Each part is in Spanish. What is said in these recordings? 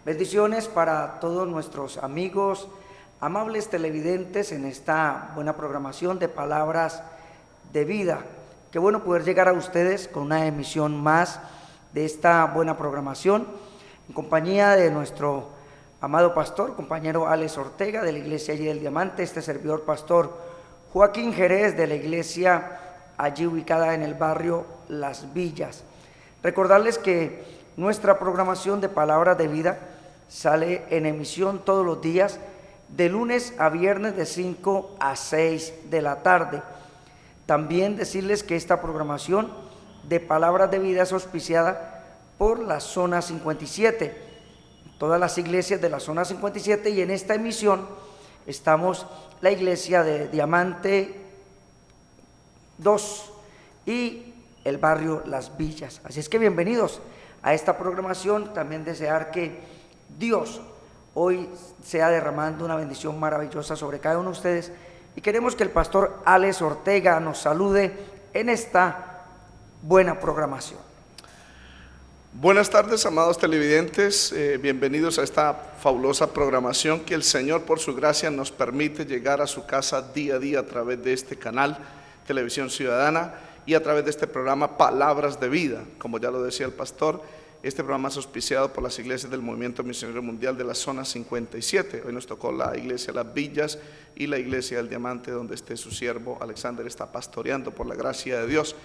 Bendiciones para todos nuestros amigos, amables televidentes en esta buena programación de Palabras de Vida. Qué bueno poder llegar a ustedes con una emisión más de esta buena programación en compañía de nuestro amado pastor, compañero Alex Ortega de la Iglesia allí del Diamante, este servidor pastor Joaquín Jerez de la iglesia allí ubicada en el barrio Las Villas. Recordarles que nuestra programación de Palabras de Vida sale en emisión todos los días de lunes a viernes de 5 a 6 de la tarde. También decirles que esta programación de Palabras de Vida es auspiciada por la Zona 57, todas las iglesias de la Zona 57, y en esta emisión estamos la iglesia de Diamante 2 y el barrio Las Villas. Así es que bienvenidos a esta programación. También desear que Dios hoy sea derramando una bendición maravillosa sobre cada uno de ustedes, y queremos que el pastor Alex Ortega nos salude en esta buena programación. Buenas tardes, amados televidentes, bienvenidos a esta fabulosa programación que el Señor por su gracia nos permite llegar a su casa día a día a través de este canal Televisión Ciudadana y a través de este programa Palabras de Vida. Como ya lo decía el pastor, este programa es auspiciado por las iglesias del Movimiento Misionero Mundial de la Zona 57. Hoy nos tocó la iglesia Las Villas y la iglesia del Diamante, donde su siervo Alexander está pastoreando por la gracia de Dios.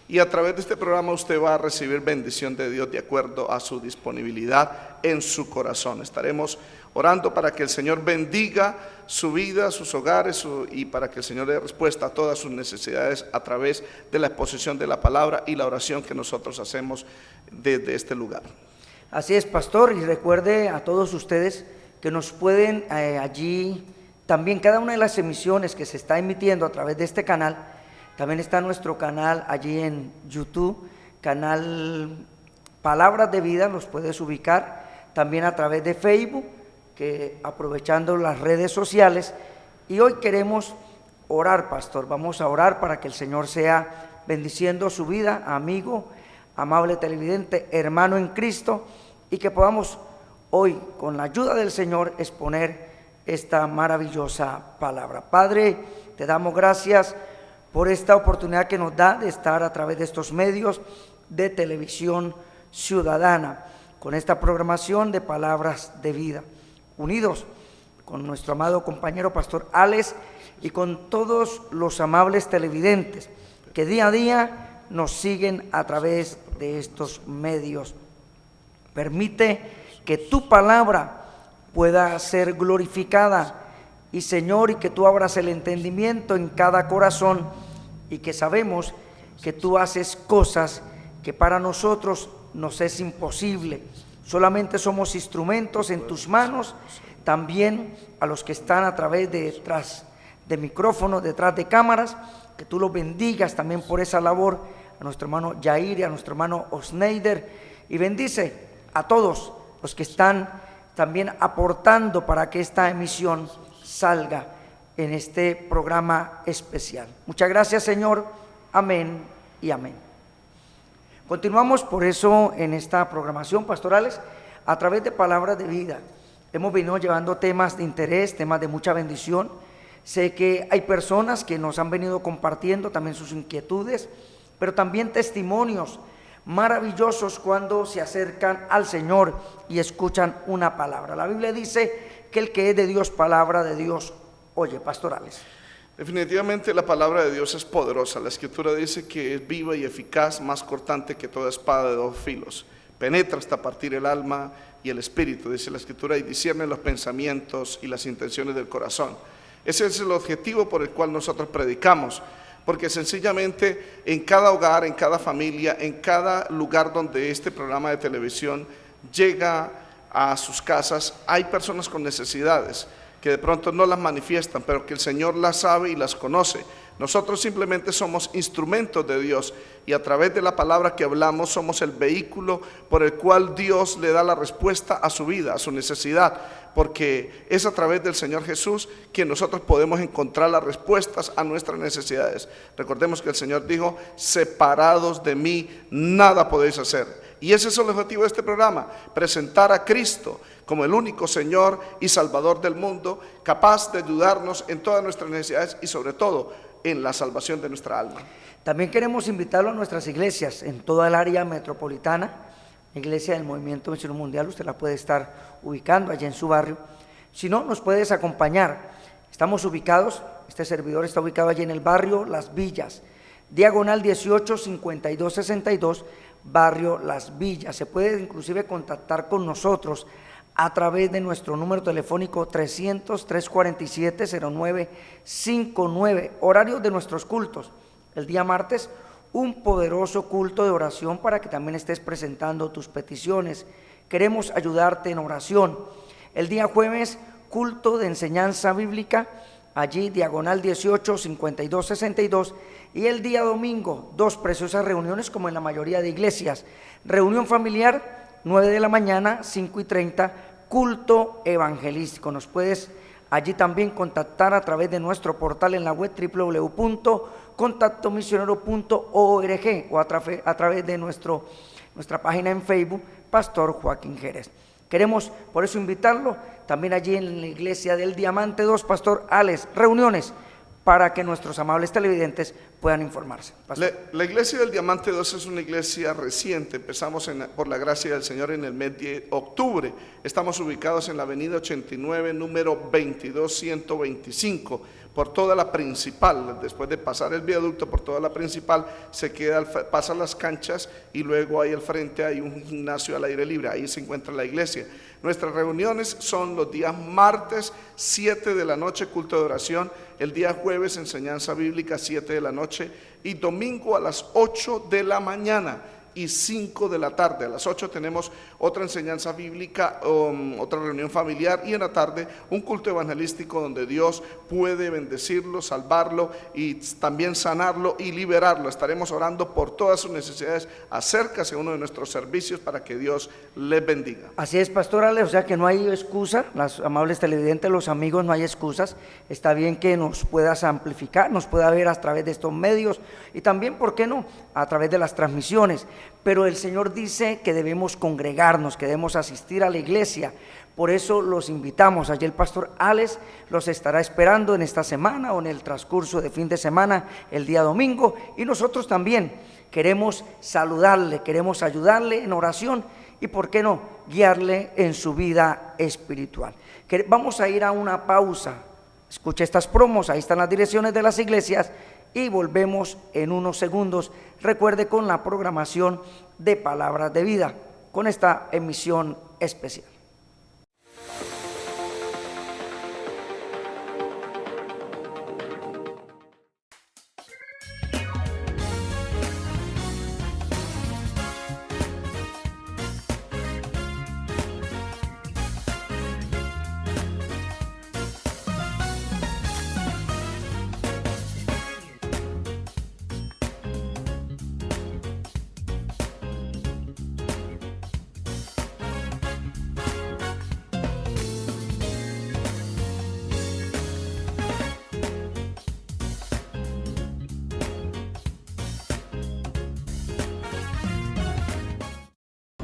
Y a través de este programa usted va a recibir bendición de Dios de acuerdo a su disponibilidad en su corazón. Estaremos orando para que el Señor bendiga su vida, sus hogares, y para que el Señor dé respuesta a todas sus necesidades a través de la exposición de la palabra y la oración que nosotros hacemos desde este lugar. Así es, pastor, y recuerde a todos ustedes que nos pueden allí, también cada una de las emisiones que se está emitiendo a través de este canal. También está nuestro canal allí en YouTube, canal Palabras de Vida, los puedes ubicar también a través de Facebook, que aprovechando las redes sociales. Y hoy queremos orar, pastor, vamos a orar para que el Señor sea bendiciendo su vida, amigo, amable televidente, hermano en Cristo, y que podamos hoy, con la ayuda del Señor, exponer esta maravillosa palabra. Padre, te damos gracias por esta oportunidad que nos da de estar a través de estos medios de Televisión Ciudadana, con esta programación de Palabras de Vida, unidos con nuestro amado compañero pastor Alex y con todos los amables televidentes que día a día nos siguen a través de estos medios. Permite que tu palabra pueda ser glorificada, y Señor, y que tú abras el entendimiento en cada corazón, y que sabemos que tú haces cosas que para nosotros nos es imposible. Solamente somos instrumentos en tus manos. También a los que están a través de detrás de micrófonos, detrás de cámaras, que tú los bendigas también por esa labor, a nuestro hermano Jair y a nuestro hermano Osneider, y bendice a todos los que están también aportando para que esta emisión salga en este programa especial. Muchas gracias, Señor. Amén y amén. Continuamos por eso en esta programación, pastorales, a través de Palabras de Vida. Hemos venido llevando temas de interés, temas de mucha bendición. Sé que hay personas que nos han venido compartiendo también sus inquietudes, pero también testimonios maravillosos cuando se acercan al Señor y escuchan una palabra. La Biblia dice que el que es de Dios, palabra de Dios oye, pastorales. Definitivamente la palabra de Dios es poderosa. La Escritura dice que es viva y eficaz, más cortante que toda espada de dos filos. Penetra hasta partir el alma y el espíritu, dice la Escritura, y discierne los pensamientos y las intenciones del corazón. Ese es el objetivo por el cual nosotros predicamos, porque sencillamente en cada hogar, en cada familia, en cada lugar donde este programa de televisión llega a sus casas, hay personas con necesidades que de pronto no las manifiestan, pero que el Señor las sabe y las conoce. Nosotros simplemente somos instrumentos de Dios, y a través de la palabra que hablamos somos el vehículo por el cual Dios le da la respuesta a su vida, a su necesidad, porque es a través del Señor Jesús que nosotros podemos encontrar las respuestas a nuestras necesidades. Recordemos que el Señor dijo: separados de mí nada podéis hacer. Y ese es el objetivo de este programa, presentar a Cristo como el único Señor y Salvador del mundo, capaz de ayudarnos en todas nuestras necesidades y sobre todo en la salvación de nuestra alma. También queremos invitarlo a nuestras iglesias en toda el área metropolitana, Iglesia del Movimiento Misionero Mundial, usted la puede estar ubicando allá en su barrio. Si no, nos puedes acompañar. Estamos ubicados, este servidor está ubicado allí en el barrio Las Villas, diagonal 18 52 62, barrio Las Villas. Se puede inclusive contactar con nosotros a través de nuestro número telefónico 300-347-0959. Horario de nuestros cultos: el día martes, un poderoso culto de oración para que también estés presentando tus peticiones. Queremos ayudarte en oración. El día jueves, culto de enseñanza bíblica, allí diagonal 18 52 62. Y el día domingo, dos preciosas reuniones como en la mayoría de iglesias: reunión familiar 9 de la mañana, 5:30, culto evangelístico. Nos puedes allí también contactar a través de nuestro portal en la web www.contactomisionero.org o a través de nuestra página en Facebook, Pastor Joaquín Jerez. Queremos por eso invitarlo también allí en la iglesia del Diamante 2, Pastor Alex, reuniones para que nuestros amables televidentes puedan informarse. La iglesia del Diamante 2 es una iglesia reciente. Empezamos por la gracia del Señor en el mes de octubre. Estamos ubicados en la avenida 89, número 22125, por toda la principal. Después de pasar el viaducto por toda la principal, pasan las canchas y luego ahí al frente hay un gimnasio al aire libre. Ahí se encuentra la iglesia. Nuestras reuniones son los días martes 7 de la noche, culto de oración; el día jueves, enseñanza bíblica 7 de la noche, y domingo a las 8 de la mañana y 5 de la tarde. A las 8 tenemos otra enseñanza bíblica, otra reunión familiar, y en la tarde un culto evangelístico donde Dios puede bendecirlo, salvarlo y también sanarlo y liberarlo. Estaremos orando por todas sus necesidades. Acércase a uno de nuestros servicios para que Dios les bendiga. Así es, Pastor Ale, o sea que no hay excusa, las amables televidentes, los amigos, no hay excusas. Está bien que nos puedas amplificar, nos pueda ver a través de estos medios y también, ¿por qué no?, a través de las transmisiones. Pero el Señor dice que debemos congregarnos, que debemos asistir a la iglesia. Por eso los invitamos. Allí el Pastor Alex los estará esperando en esta semana o en el transcurso de fin de semana, el día domingo. Y nosotros también queremos saludarle, queremos ayudarle en oración y, ¿por qué no?, guiarle en su vida espiritual. Vamos a ir a una pausa. Escuche estas promos, ahí están las direcciones de las iglesias. Y volvemos en unos segundos. Recuerde, con la programación de Palabras de Vida, con esta emisión especial.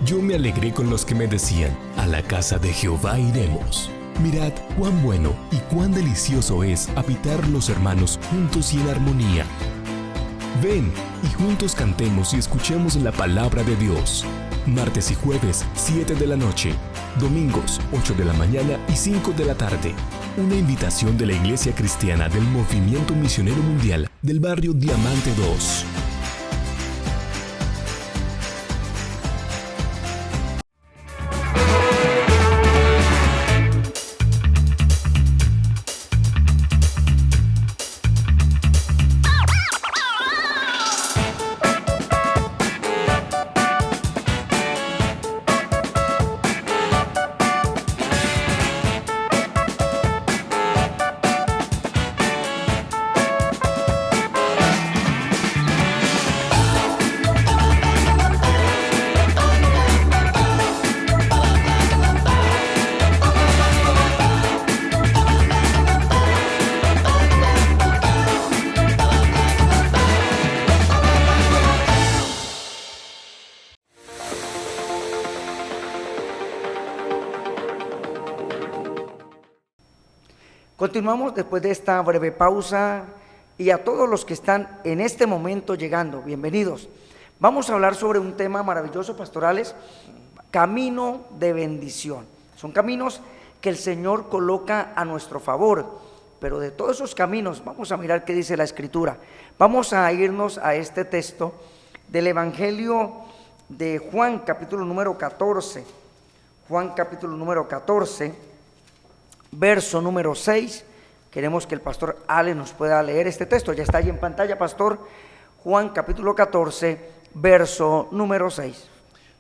Yo me alegré con los que me decían: a la casa de Jehová iremos. Mirad cuán bueno y cuán delicioso es habitar los hermanos juntos y en armonía. Ven y juntos cantemos y escuchemos la palabra de Dios. Martes y jueves, 7 de la noche. Domingos, 8 de la mañana y 5 de la tarde. Una invitación de la Iglesia Cristiana del Movimiento Misionero Mundial del barrio Diamante 2. Continuamos después de esta breve pausa y a todos los que están en este momento llegando, bienvenidos. Vamos a hablar sobre un tema maravilloso, pastorales, camino de bendición. Son caminos que el Señor coloca a nuestro favor, pero de todos esos caminos vamos a mirar qué dice la Escritura. Vamos a irnos a este texto del Evangelio de Juan, capítulo número 14. Juan, capítulo número 14, verso número 6. Queremos que el pastor Ale nos pueda leer este texto. Ya está ahí en pantalla, pastor. Juan, capítulo 14, verso número 6.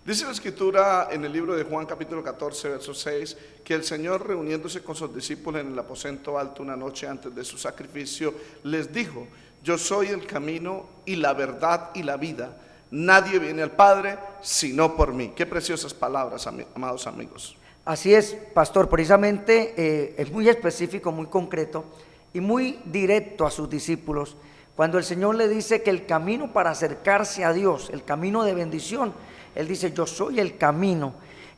Dice la Escritura en el libro de Juan capítulo 14, verso 6, que el Señor, reuniéndose con sus discípulos en el aposento alto una noche antes de su sacrificio, les dijo: yo soy el camino y la verdad y la vida. Nadie viene al Padre sino por mí. Qué preciosas palabras, amados amigos. Así es, pastor, precisamente es muy específico, muy concreto y muy directo a sus discípulos. Cuando el Señor le dice que el camino para acercarse a Dios, el camino de bendición, Él dice: yo soy el camino.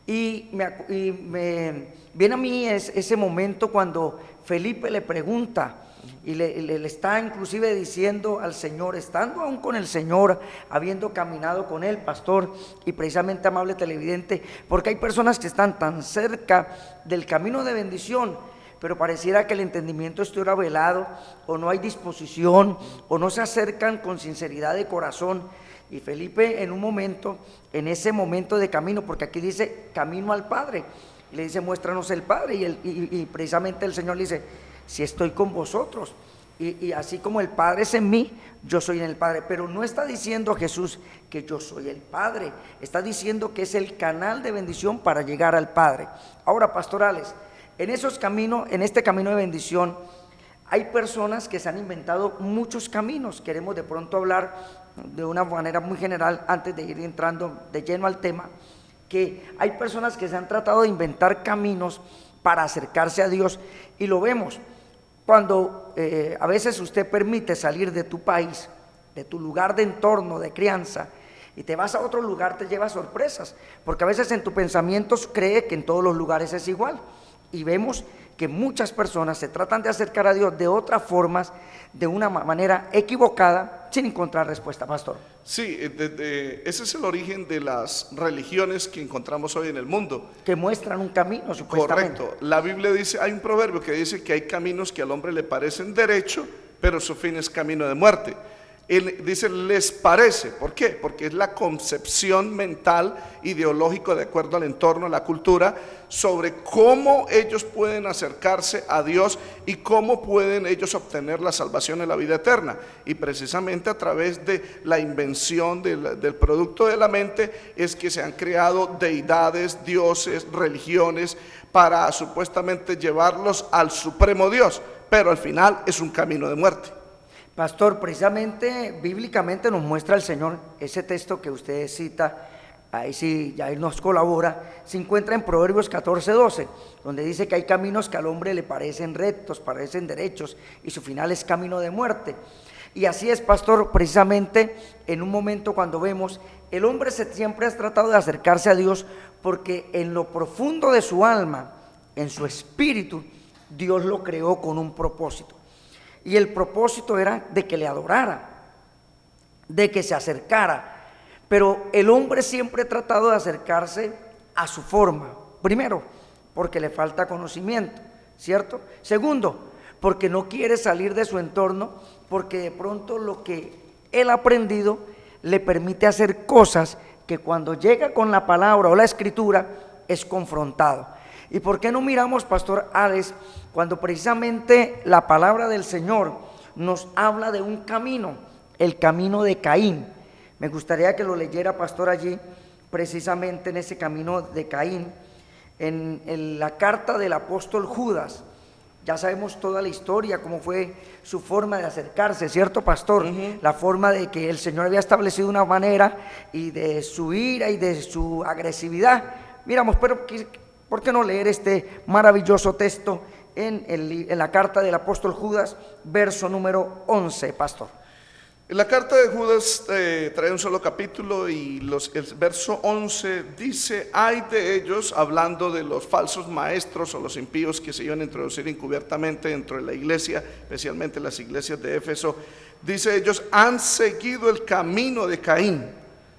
Y me viene a mí ese momento cuando Felipe le pregunta y le está inclusive diciendo al Señor, estando aún con el Señor, habiendo caminado con él, pastor, y precisamente, amable televidente, porque hay personas que están tan cerca del camino de bendición, pero pareciera que el entendimiento estuviera velado, o no hay disposición, o no se acercan con sinceridad de corazón. Y Felipe, en un momento, en ese momento de camino, porque aquí dice camino al Padre, le dice: muéstranos el Padre, y precisamente el Señor le dice: si estoy con vosotros, y así como el Padre es en mí, yo soy en el Padre. Pero no está diciendo Jesús que yo soy el Padre, está diciendo que es el canal de bendición para llegar al Padre. Ahora, pastorales, en este camino de bendición, hay personas que se han inventado muchos caminos. Queremos de pronto hablar de una manera muy general, antes de ir entrando de lleno al tema, que hay personas que se han tratado de inventar caminos para acercarse a Dios, y lo vemos cuando a veces usted permite salir de tu país, de tu lugar de entorno, de crianza, y te vas a otro lugar, te llevas sorpresas, porque a veces en tu pensamiento cree que en todos los lugares es igual, y vemos que muchas personas se tratan de acercar a Dios de otras formas, de una manera equivocada, sin encontrar respuesta, pastor. Sí, ese es el origen de las religiones que encontramos hoy en el mundo. Que muestran un camino, supuestamente. Correcto. La Biblia dice, hay un proverbio que dice que hay caminos que al hombre le parecen derecho, pero su fin es camino de muerte. Él dice, les parece. ¿Por qué? Porque es la concepción mental, ideológico, de acuerdo al entorno, a la cultura, sobre cómo ellos pueden acercarse a Dios y cómo pueden ellos obtener la salvación en la vida eterna. Y precisamente a través de la invención del producto de la mente es que se han creado deidades, dioses, religiones, para supuestamente llevarlos al supremo Dios, pero al final es un camino de muerte. Pastor, precisamente, bíblicamente nos muestra el Señor, ese texto que usted cita, ahí sí, ya Él nos colabora, se encuentra en Proverbios 14:12, donde dice que hay caminos que al hombre le parecen rectos, parecen derechos, y su final es camino de muerte. Y así es, pastor, precisamente en un momento cuando vemos, el hombre siempre ha tratado de acercarse a Dios, porque en lo profundo de su alma, en su espíritu, Dios lo creó con un propósito. Y el propósito era de que le adorara, de que se acercara. Pero el hombre siempre ha tratado de acercarse a su forma. Primero, porque le falta conocimiento, ¿cierto? Segundo, porque no quiere salir de su entorno, porque de pronto lo que él ha aprendido le permite hacer cosas que cuando llega con la palabra o la escritura es confrontado. ¿Y por qué no miramos, pastor Alex, cuando precisamente la palabra del Señor nos habla de un camino, el camino de Caín? Me gustaría que lo leyera, pastor, allí, precisamente en ese camino de Caín, en la carta del apóstol Judas. Ya sabemos toda la historia, cómo fue su forma de acercarse, ¿cierto, pastor? La forma de que el Señor había establecido una manera, y de su ira y de su agresividad. Miramos, pero ¿por qué no leer este maravilloso texto en la carta del apóstol Judas, verso número 11, pastor? La carta de Judas trae un solo capítulo y el verso 11 dice: ay de ellos, hablando de los falsos maestros o los impíos que se iban a introducir encubiertamente dentro de la iglesia, especialmente las iglesias de Éfeso. Dice: ellos han seguido el camino de Caín.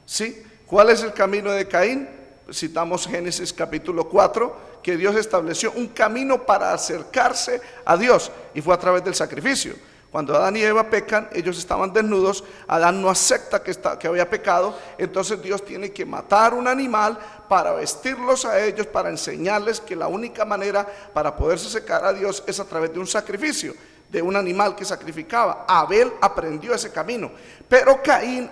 ¿Sí? ¿Cuál es el camino de Caín? Citamos Génesis capítulo 4, que Dios estableció un camino para acercarse a Dios, y fue a través del sacrificio. Cuando Adán y Eva pecan, ellos estaban desnudos, Adán no acepta que había pecado, entonces Dios tiene que matar un animal para vestirlos a ellos, para enseñarles que la única manera para poderse acercar a Dios es a través de un sacrificio, de un animal que sacrificaba. Abel aprendió ese camino, pero Caín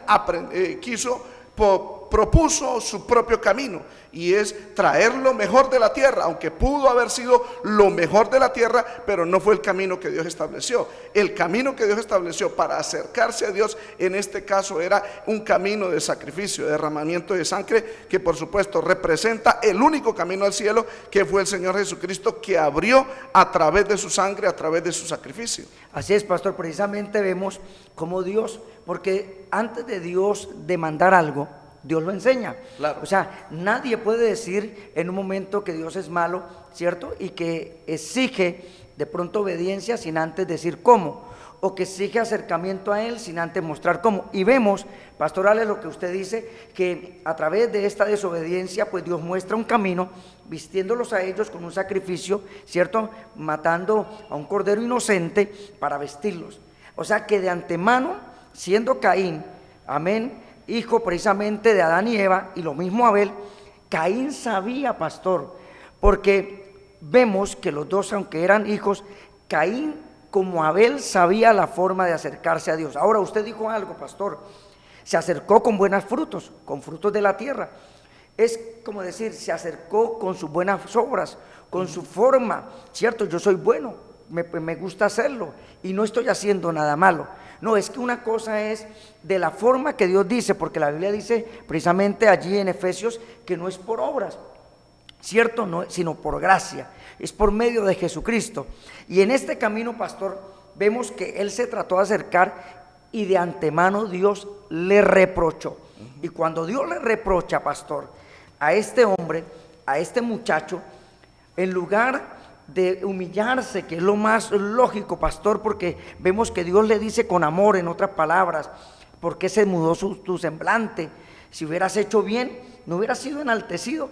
propuso su propio camino, y es traer lo mejor de la tierra, aunque pudo haber sido lo mejor de la tierra, pero no fue el camino que Dios estableció. El camino que Dios estableció para acercarse a Dios en este caso era un camino de sacrificio, de derramamiento de sangre, que por supuesto representa el único camino al cielo, que fue el Señor Jesucristo, que abrió a través de su sangre, a través de su sacrificio. Así es, pastor, precisamente vemos cómo Dios, porque antes de Dios demandar algo, Dios lo enseña. Claro. O sea, nadie puede decir en un momento que Dios es malo, ¿cierto? Y que exige de pronto obediencia sin antes decir cómo, o que exige acercamiento a Él sin antes mostrar cómo. Y vemos, pastorales, lo que usted dice, que a través de esta desobediencia, pues Dios muestra un camino, vistiéndolos a ellos con un sacrificio, ¿cierto? Matando a un cordero inocente para vestirlos. O sea que de antemano, siendo Caín, amén, hijo precisamente de Adán y Eva, y lo mismo Abel, Caín sabía, pastor, porque vemos que los dos, aunque eran hijos, Caín como Abel sabía la forma de acercarse a Dios. Ahora usted dijo algo, pastor, se acercó con buenos frutos, con frutos de la tierra. Es como decir, se acercó con sus buenas obras, con su forma, ¿cierto? Yo soy bueno, me gusta hacerlo y no estoy haciendo nada malo. No, es que una cosa es de la forma que Dios dice, porque la Biblia dice precisamente allí en Efesios que no es por obras, ¿cierto? No, sino por gracia, es por medio de Jesucristo. Y en este camino, pastor, vemos que él se trató de acercar y de antemano Dios le reprochó. Y cuando Dios le reprocha, pastor, a este hombre, a este muchacho, en lugar de humillarse, que es lo más lógico, pastor, porque vemos que Dios le dice con amor, en otras palabras, ¿por qué se mudó tu semblante? Si hubieras hecho bien, no hubieras sido enaltecido.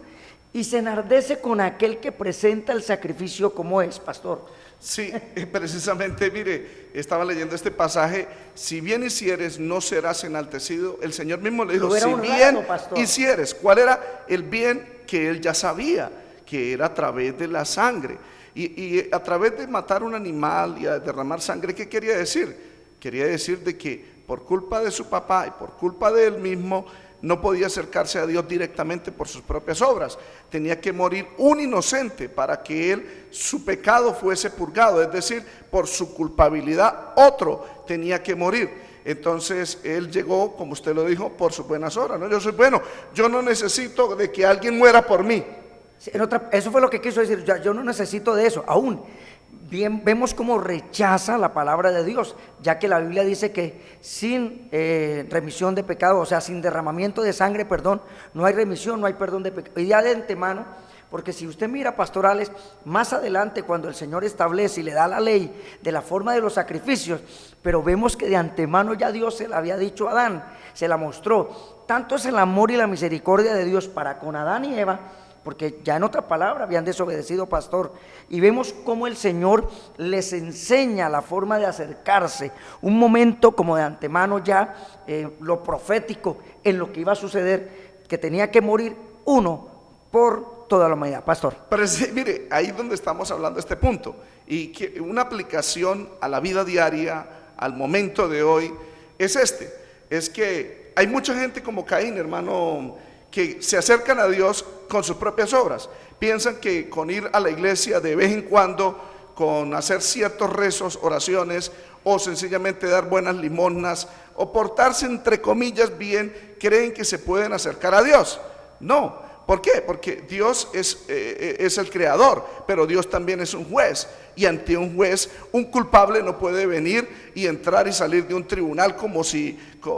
Y se enardece con aquel que presenta el sacrificio como es, pastor. Sí, precisamente, mire, estaba leyendo este pasaje: si bien hicieres, no serás enaltecido. El Señor mismo le dijo, si bien hicieres. ¿Cuál era el bien que él ya sabía? Que era a través de la sangre. Y a través de matar un animal y a derramar sangre, ¿qué quería decir? Quería decir de que por culpa de su papá y por culpa de él mismo, no podía acercarse a Dios directamente por sus propias obras. Tenía que morir un inocente para que su pecado fuese purgado, es decir, por su culpabilidad otro tenía que morir. Entonces él llegó, como usted lo dijo, por sus buenas obras, ¿no? Yo soy bueno, yo no necesito de que alguien muera por mí. Eso fue lo que quiso decir, yo no necesito de eso. Aún bien, vemos cómo rechaza la palabra de Dios, ya que la Biblia dice que sin remisión de pecado, o sea, sin derramamiento de sangre, perdón, no hay remisión, no hay perdón de pecado. Y ya de antemano, porque si usted mira, pastorales, más adelante cuando el Señor establece y le da la ley de la forma de los sacrificios, pero vemos que de antemano ya Dios se la había dicho a Adán, se la mostró. Tanto es el amor y la misericordia de Dios para con Adán y Eva, porque ya en otra palabra habían desobedecido, pastor, y vemos cómo el Señor les enseña la forma de acercarse, un momento como de antemano ya, lo profético en lo que iba a suceder, que tenía que morir uno por toda la humanidad, pastor. Pero sí, mire, ahí es donde estamos hablando de este punto, y que una aplicación a la vida diaria, al momento de hoy, es que hay mucha gente como Caín, hermano, que se acercan a Dios con sus propias obras. Piensan que con ir a la iglesia de vez en cuando, con hacer ciertos rezos, oraciones, o sencillamente dar buenas limosnas, o portarse entre comillas bien, creen que se pueden acercar a Dios. No, ¿Por qué? Porque Dios es el creador, pero Dios también es un juez. Y ante un juez, un culpable no puede venir y entrar y salir de un tribunal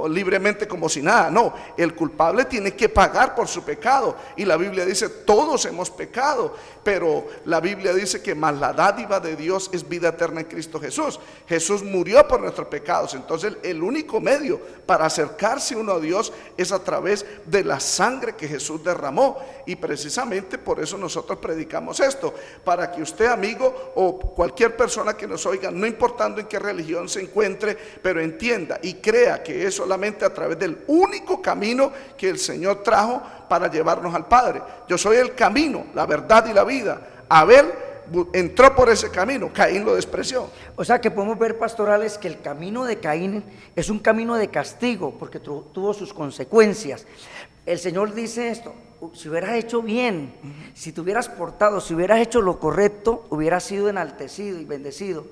libremente como si nada. No, el culpable tiene que pagar por su pecado. Y la Biblia dice, todos hemos pecado. Pero la Biblia dice que más la dádiva de Dios es vida eterna en Cristo Jesús. Jesús murió por nuestros pecados. Entonces el único medio para acercarse uno a Dios es a través de la sangre que Jesús derramó. Y precisamente por eso nosotros predicamos esto, para que usted, amigo, o cualquier persona que nos oiga, no importando en qué religión se encuentre, pero entienda y crea que es solamente a través del único camino que el Señor trajo para llevarnos al Padre. Yo soy el camino, la verdad y la vida. Abel entró por ese camino, Caín lo despreció. O sea que podemos ver, pastorales, que el camino de Caín es un camino de castigo, porque tuvo sus consecuencias. El Señor dice esto: si hubieras hecho bien, si te hubieras portado, si hubieras hecho lo correcto, hubieras sido enaltecido y bendecido.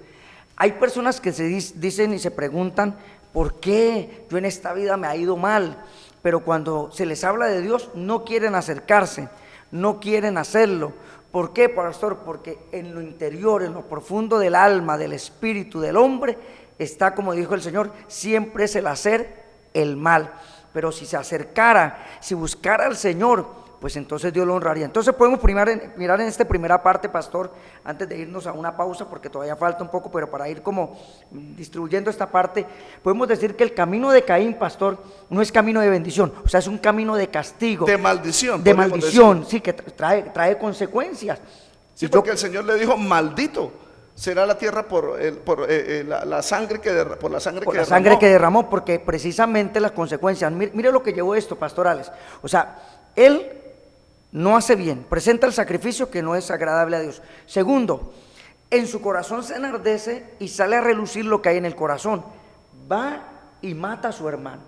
Hay personas que se dicen y se preguntan, ¿por qué yo en esta vida me ha ido mal? Pero cuando se les habla de Dios, no quieren acercarse, no quieren hacerlo. ¿Por qué, pastor? Porque en lo interior, en lo profundo del alma, del espíritu del hombre, está, como dijo el Señor, siempre es el hacer el mal. Pero si se acercara, si buscara al Señor, pues entonces Dios lo honraría. Entonces podemos mirar en esta primera parte, pastor, antes de irnos a una pausa, porque todavía falta un poco, pero para ir como distribuyendo esta parte, podemos decir que el camino de Caín, pastor, no es camino de bendición, o sea, es un camino de castigo. De maldición. De maldición, sí, que trae consecuencias. Sí, porque el Señor le dijo, maldito será la tierra por la sangre que derramó, porque precisamente las consecuencias, mire lo que llevó esto, pastorales. O sea, él no hace bien, presenta el sacrificio que no es agradable a Dios. Segundo, en su corazón se enardece y sale a relucir lo que hay en el corazón. Va y mata a su hermano,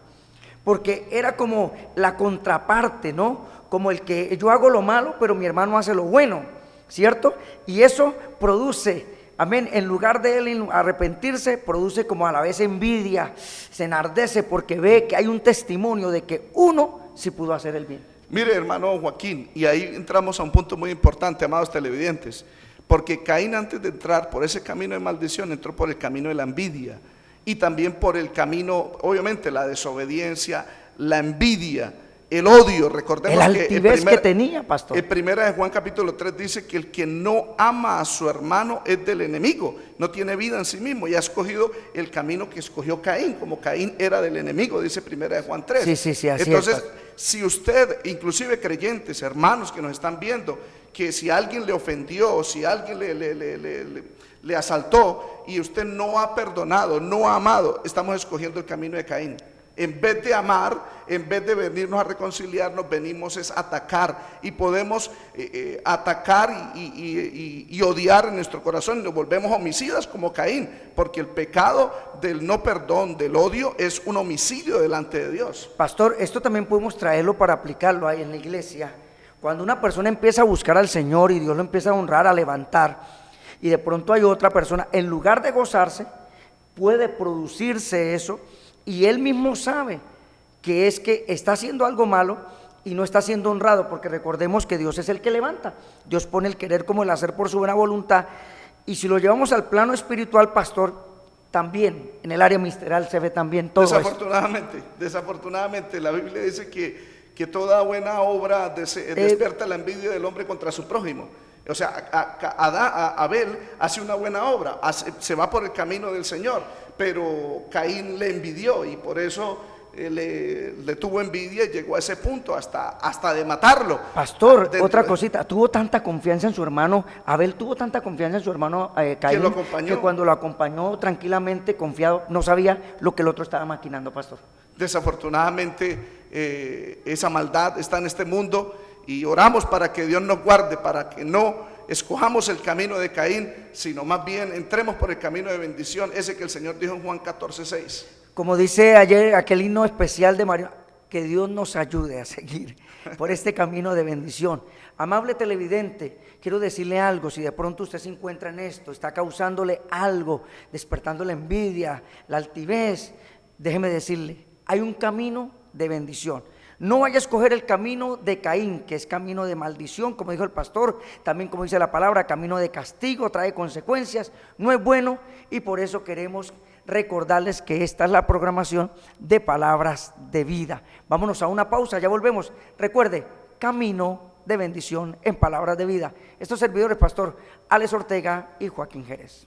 porque era como la contraparte, ¿no? Como el que yo hago lo malo, pero mi hermano hace lo bueno, ¿cierto? Y eso produce... Amén, en lugar de él arrepentirse, produce como a la vez envidia, se enardece porque ve que hay un testimonio de que uno sí pudo hacer el bien. Mire, hermano Joaquín, y ahí entramos a un punto muy importante, amados televidentes, porque Caín, antes de entrar por ese camino de maldición, entró por el camino de la envidia y también por el camino, obviamente, la desobediencia, la envidia, el odio. Recordemos el altivez que tenía, pastor. En primera de Juan capítulo 3 dice que el que no ama a su hermano es del enemigo, no tiene vida en sí mismo y ha escogido el camino que escogió Caín, como Caín era del enemigo, dice primera de Juan 3. Sí, así entonces, es. Si usted, inclusive creyentes, hermanos que nos están viendo, que si alguien le ofendió, o si alguien le asaltó y usted no ha perdonado, no ha amado, estamos escogiendo el camino de Caín. En vez de amar, en vez de venirnos a reconciliarnos, venimos es a atacar y podemos atacar y odiar en nuestro corazón y nos volvemos homicidas como Caín, porque el pecado del no perdón, del odio, es un homicidio delante de Dios. Pastor, esto también podemos traerlo para aplicarlo ahí en la iglesia. Cuando una persona empieza a buscar al Señor y Dios lo empieza a honrar, a levantar, y de pronto hay otra persona, en lugar de gozarse, puede producirse eso. Y él mismo sabe que es que está haciendo algo malo y no está siendo honrado, porque recordemos que Dios es el que levanta. Dios pone el querer como el hacer por su buena voluntad. Y si lo llevamos al plano espiritual, pastor, también en el área ministerial se ve también todo Desafortunadamente, la Biblia dice que toda buena obra despierta la envidia del hombre contra su prójimo. O sea, Abel hace una buena obra, se va por el camino del Señor, pero Caín le envidió y por eso le tuvo envidia y llegó a ese punto hasta de matarlo. Pastor, otra cosita, tuvo tanta confianza en su hermano, Abel tuvo tanta confianza en su hermano Caín, que cuando lo acompañó tranquilamente, confiado, no sabía lo que el otro estaba maquinando, pastor. Desafortunadamente, esa maldad está en este mundo. Y oramos para que Dios nos guarde, para que no escojamos el camino de Caín, sino más bien entremos por el camino de bendición, ese que el Señor dijo en Juan 14:6. Como dice ayer aquel himno especial de Mario, que Dios nos ayude a seguir por este camino de bendición. Amable televidente, quiero decirle algo: si de pronto usted se encuentra en esto, está causándole algo, despertando la envidia, la altivez, déjeme decirle, hay un camino de bendición. No vaya a escoger el camino de Caín, que es camino de maldición, como dijo el pastor, también como dice la palabra, camino de castigo, trae consecuencias, no es bueno, y por eso queremos recordarles que esta es la programación de Palabras de Vida. Vámonos a una pausa, ya volvemos. Recuerde, camino de bendición en Palabras de Vida. Estos servidores, pastor Alex Ortega y Joaquín Jerez.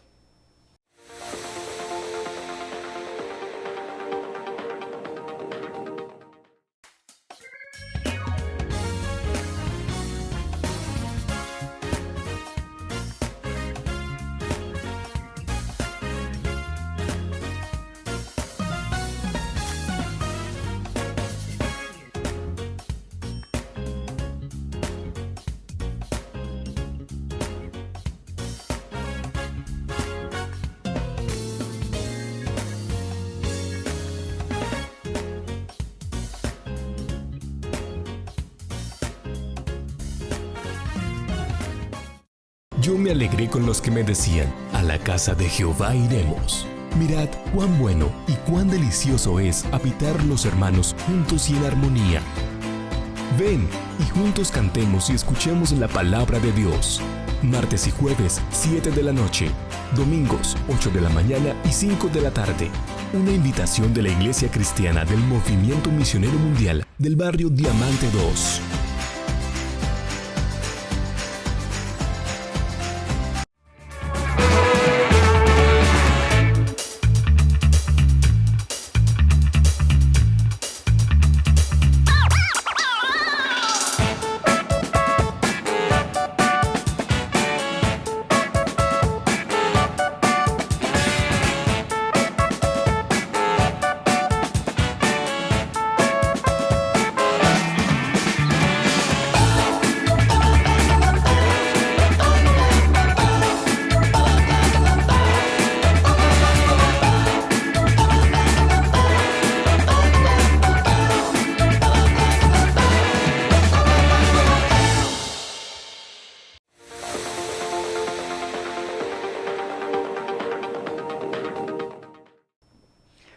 Yo me alegré con los que me decían, a la casa de Jehová iremos. Mirad cuán bueno y cuán delicioso es habitar los hermanos juntos y en armonía. Ven y juntos cantemos y escuchemos la palabra de Dios. Martes y jueves, 7 de la noche. Domingos, 8 de la mañana y 5 de la tarde. Una invitación de la Iglesia Cristiana del Movimiento Misionero Mundial del barrio Diamante 2.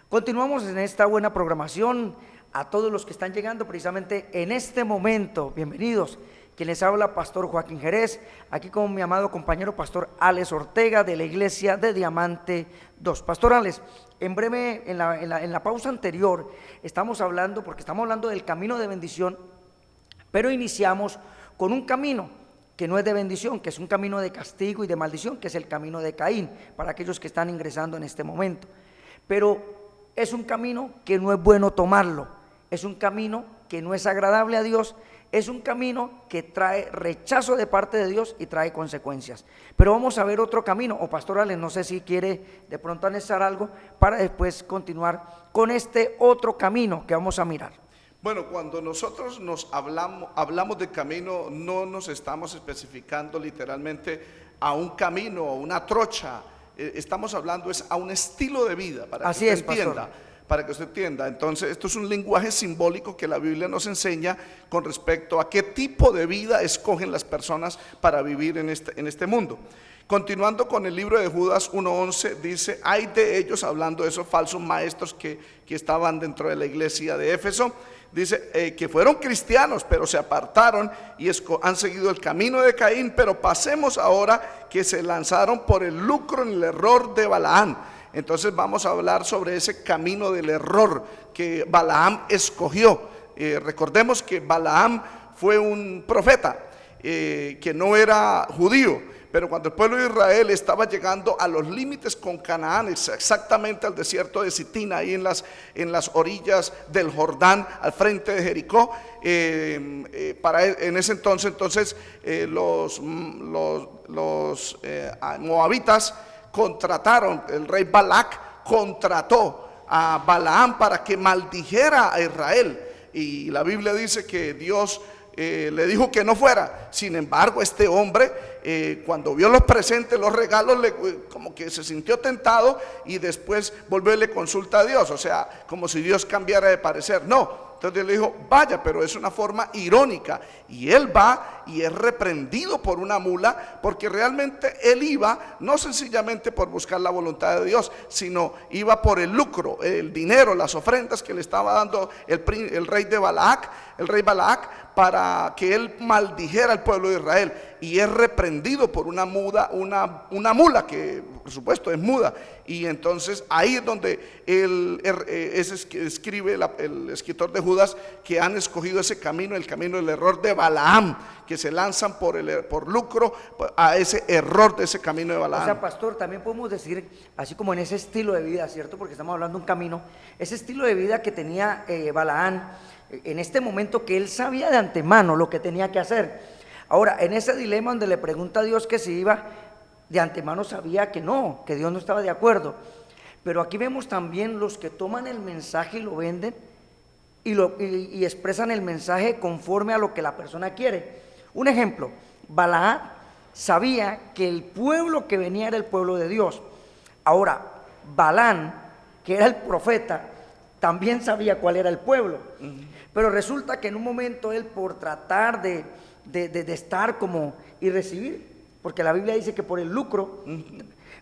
Continuamos en esta buena programación. A todos los que están llegando precisamente en este momento, bienvenidos. Quien les habla, pastor Joaquín Jerez, aquí con mi amado compañero pastor Alex Ortega de la iglesia de Diamante 2. Pastor Alex, en breve, en la pausa anterior, estamos hablando del camino de bendición, pero iniciamos con un camino que no es de bendición, que es un camino de castigo y de maldición, que es el camino de Caín, para aquellos que están ingresando en este momento. Pero es un camino que no es bueno tomarlo, es un camino que no es agradable a Dios, es un camino que trae rechazo de parte de Dios y trae consecuencias. Pero vamos a ver otro camino, o pastor Alex, no sé si quiere de pronto anexar algo para después continuar con este otro camino que vamos a mirar. Bueno, cuando nosotros hablamos de camino, no nos estamos especificando literalmente a un camino o una trocha. Estamos hablando es a un estilo de vida, para que usted entienda, para que usted entienda. Entonces, esto es un lenguaje simbólico que la Biblia nos enseña con respecto a qué tipo de vida escogen las personas para vivir en este mundo. Continuando con el libro de Judas 1:11, dice: hay de ellos, hablando de esos falsos maestros que estaban dentro de la iglesia de Éfeso, dice que fueron cristianos, pero se apartaron y han seguido el camino de Caín. Pero pasemos ahora que se lanzaron por el lucro en el error de Balaam. Entonces vamos a hablar sobre ese camino del error que Balaam escogió. Recordemos que Balaam fue un profeta que no era judío, pero cuando el pueblo de Israel estaba llegando a los límites con Canaán, exactamente al desierto de Sitín, ahí en las orillas del Jordán, al frente de Jericó, en ese entonces los moabitas contrataron, el rey Balac contrató a Balaam para que maldijera a Israel, y la Biblia dice que Dios le dijo que no fuera. Sin embargo, este hombre cuando vio los presentes, los regalos, como que se sintió tentado y después volvió y le consulta a Dios, o sea, como si Dios cambiara de parecer. No, entonces Dios le dijo: vaya, pero es una forma irónica, y él va y es reprendido por una mula, porque realmente él iba no sencillamente por buscar la voluntad de Dios, sino iba por el lucro, el dinero, las ofrendas que le estaba dando el rey de Balac el rey Balac, para que él maldijera al pueblo de Israel, y es reprendido por una mula que por supuesto es muda, y entonces ahí es donde escribe el escritor de Judas que han escogido ese camino, el camino del error de Balaam, que se lanzan por lucro a ese error de ese camino de Balaam. O sea, pastor, también podemos decir, así como en ese estilo de vida, ¿cierto? Porque estamos hablando de un camino, ese estilo de vida que tenía Balaam, en este momento que él sabía de antemano lo que tenía que hacer. Ahora, en ese dilema donde le pregunta a Dios que si iba, de antemano sabía que no, que Dios no estaba de acuerdo. Pero aquí vemos también los que toman el mensaje y lo venden y expresan el mensaje conforme a lo que la persona quiere. Un ejemplo, Balaam sabía que el pueblo que venía era el pueblo de Dios. Ahora, Balaam, que era el profeta, también sabía cuál era el pueblo. Pero resulta que en un momento él, por tratar de estar como y recibir, porque la Biblia dice que por el lucro,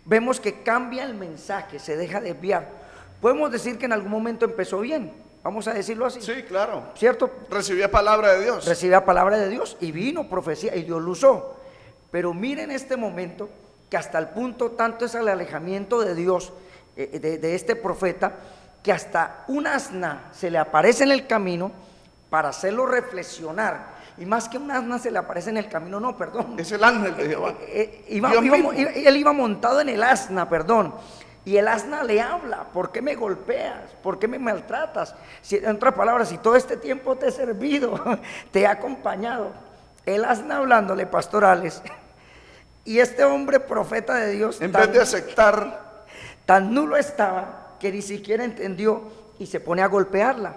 vemos que cambia el mensaje, se deja desviar. Podemos decir que en algún momento empezó bien, vamos a decirlo así. Sí, claro. ¿Cierto? Recibía palabra de Dios. Recibía palabra de Dios y vino profecía y Dios lo usó. Pero miren este momento que hasta el punto tanto es el alejamiento de Dios, de este profeta, que hasta un asna se le aparece en el camino para hacerlo reflexionar. Y más que un asna se le aparece en el camino, no, perdón. Es el ángel de Jehová. Él iba montado en el asna, perdón. Y el asna le habla: ¿por qué me golpeas? ¿Por qué me maltratas? En otras palabras, si todo este tiempo te he servido, te he acompañado. El asna hablándole, pastorales. Y este hombre profeta de Dios, en vez de aceptar, tan nulo estaba que ni siquiera entendió y se pone a golpearla.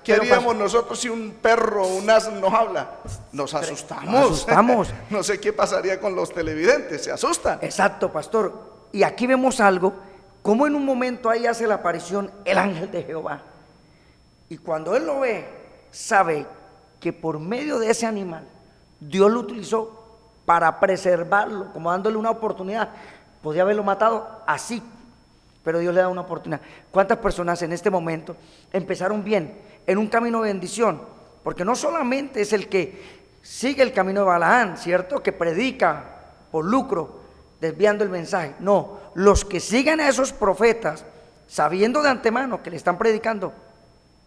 ¿Qué haríamos nosotros si un perro o un asno nos habla? Nos asustamos. No sé qué pasaría con los televidentes, se asustan. Exacto, pastor. Y aquí vemos algo, como en un momento ahí hace la aparición el ángel de Jehová. Y cuando él lo ve, sabe que por medio de ese animal, Dios lo utilizó para preservarlo, como dándole una oportunidad. Podía haberlo matado así, pero Dios le da una oportunidad. ¿Cuántas personas en este momento empezaron bien, en un camino de bendición? Porque no solamente es el que sigue el camino de Balaam, ¿cierto?, que predica por lucro, desviando el mensaje. No, los que siguen a esos profetas, sabiendo de antemano que le están predicando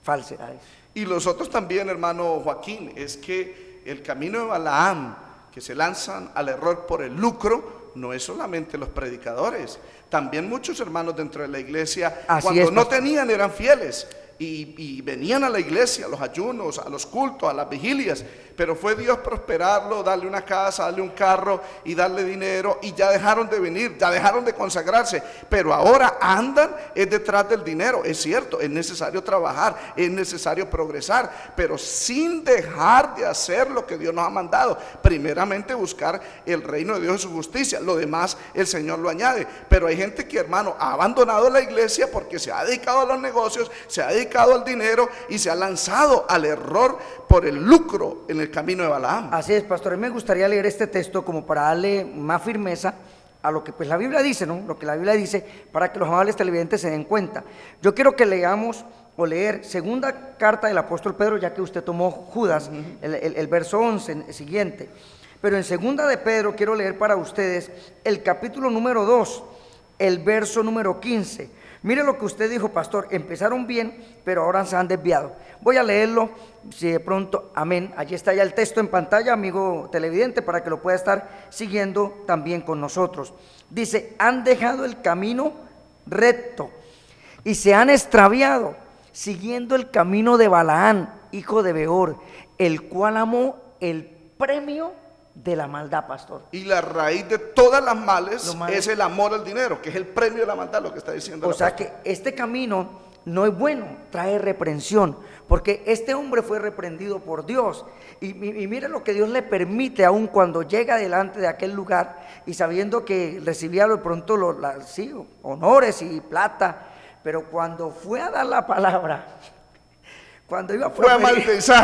falsedades. Y los otros también, hermano Joaquín, es que el camino de Balaam, que se lanzan al error por el lucro, no es solamente los predicadores, también muchos hermanos dentro de la iglesia, cuando no tenían, eran fieles y venían a la iglesia, a los ayunos, a los cultos, a las vigilias, pero fue Dios prosperarlo, darle una casa, darle un carro y darle dinero, y ya dejaron de venir, ya dejaron de consagrarse, pero ahora andan detrás del dinero. Es cierto, es necesario trabajar, es necesario progresar, pero sin dejar de hacer lo que Dios nos ha mandado. Primeramente buscar el reino de Dios y su justicia, lo demás el Señor lo añade. Pero hay gente que, hermano, ha abandonado la iglesia porque se ha dedicado a los negocios, se ha dedicado al dinero y se ha lanzado al error por el lucro en el camino de Balaam. Así es, pastor. Me gustaría leer este texto como para darle más firmeza a lo que pues la Biblia dice, ¿no? Lo que la Biblia dice, para que los amables televidentes se den cuenta. Yo quiero que leamos o leer segunda carta del apóstol Pedro, ya que usted tomó Judas, el verso 11 siguiente. Pero en segunda de Pedro quiero leer para ustedes el capítulo número 2, el verso número 15. Mire lo que usted dijo, pastor: empezaron bien, pero ahora se han desviado. Voy a leerlo, si de pronto, amén. Allí está ya el texto en pantalla, amigo televidente, para que lo pueda estar siguiendo también con nosotros. Dice: han dejado el camino recto y se han extraviado, siguiendo el camino de Balaam, hijo de Beor, el cual amó el premio de la maldad, pastor. Y la raíz de todas las males es el amor al dinero, que es el premio de la maldad, lo que está diciendo. O sea que este camino no es bueno, trae reprensión, porque este hombre fue reprendido por Dios. Y mire lo que Dios le permite, aun cuando llega delante de aquel lugar y sabiendo que recibía de pronto honores y plata, pero cuando fue a dar la palabra, cuando iba a fue a maldecir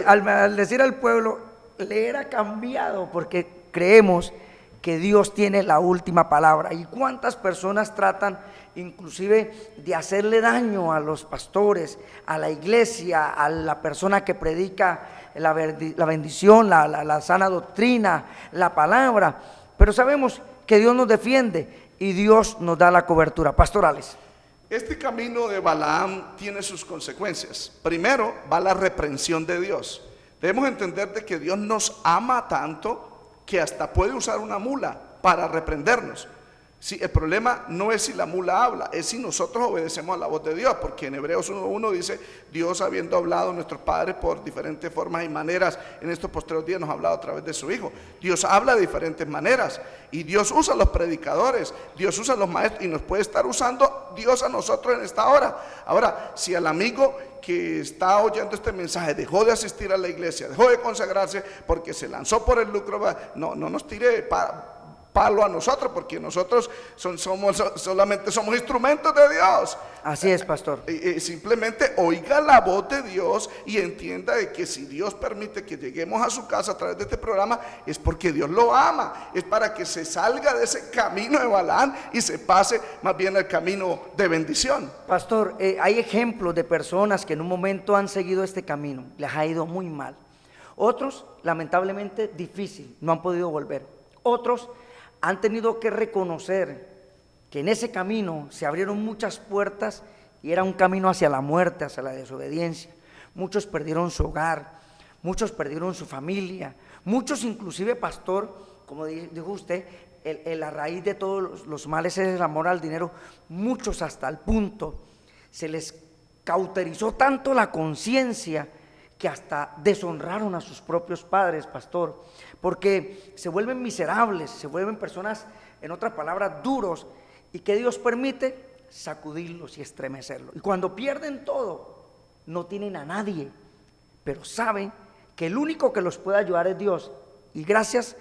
al maldecir al pueblo, le era cambiado, porque creemos que Dios tiene la última palabra. ¿Y cuántas personas tratan inclusive de hacerle daño a los pastores, a la iglesia, a la persona que predica la bendición, la sana doctrina, la palabra? Pero sabemos que Dios nos defiende y Dios nos da la cobertura. Pastorales. Este camino de Balaam tiene sus consecuencias. Primero va la reprensión de Dios. Debemos entender de que Dios nos ama tanto que hasta puede usar una mula para reprendernos. Sí, el problema no es si la mula habla, es si nosotros obedecemos a la voz de Dios, porque en Hebreos 1:1 dice: Dios, habiendo hablado a nuestros padres por diferentes formas y maneras, en estos postreros días nos ha hablado a través de su Hijo. Dios habla de diferentes maneras y Dios usa a los predicadores, Dios usa a los maestros, y nos puede estar usando Dios a nosotros en esta hora. Ahora, si al amigo que está oyendo este mensaje dejó de asistir a la iglesia, dejó de consagrarse porque se lanzó por el lucro, no nos tire palo a nosotros, porque nosotros solamente somos instrumentos de Dios. Así es, pastor. Simplemente oiga la voz de Dios y entienda de que si Dios permite que lleguemos a su casa a través de este programa, es porque Dios lo ama, es para que se salga de ese camino de Balaam y se pase más bien al camino de bendición. Pastor, hay ejemplos de personas que en un momento han seguido este camino, les ha ido muy mal. Otros, lamentablemente, difícil, no han podido volver. Otros han tenido que reconocer que en ese camino se abrieron muchas puertas y era un camino hacia la muerte, hacia la desobediencia. Muchos perdieron su hogar, muchos perdieron su familia, muchos inclusive, pastor, como dijo usted, la raíz de todos los males es el amor al dinero. Muchos hasta el punto se les cauterizó tanto la conciencia que hasta deshonraron a sus propios padres, pastor, porque se vuelven miserables, se vuelven personas, en otras palabras, duros, y que Dios permite sacudirlos y estremecerlos. Y cuando pierden todo, no tienen a nadie, pero saben que el único que los puede ayudar es Dios. Y gracias,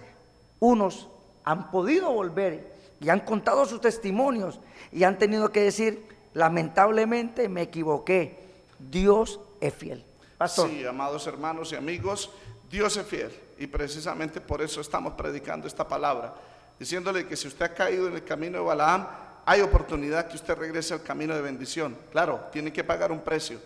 unos han podido volver y han contado sus testimonios y han tenido que decir: lamentablemente me equivoqué, Dios es fiel. Pastor. Sí, amados hermanos y amigos, Dios es fiel, y precisamente por eso estamos predicando esta palabra, diciéndole que si usted ha caído en el camino de Balaam, hay oportunidad que usted regrese al camino de bendición. Claro, tiene que pagar un precio,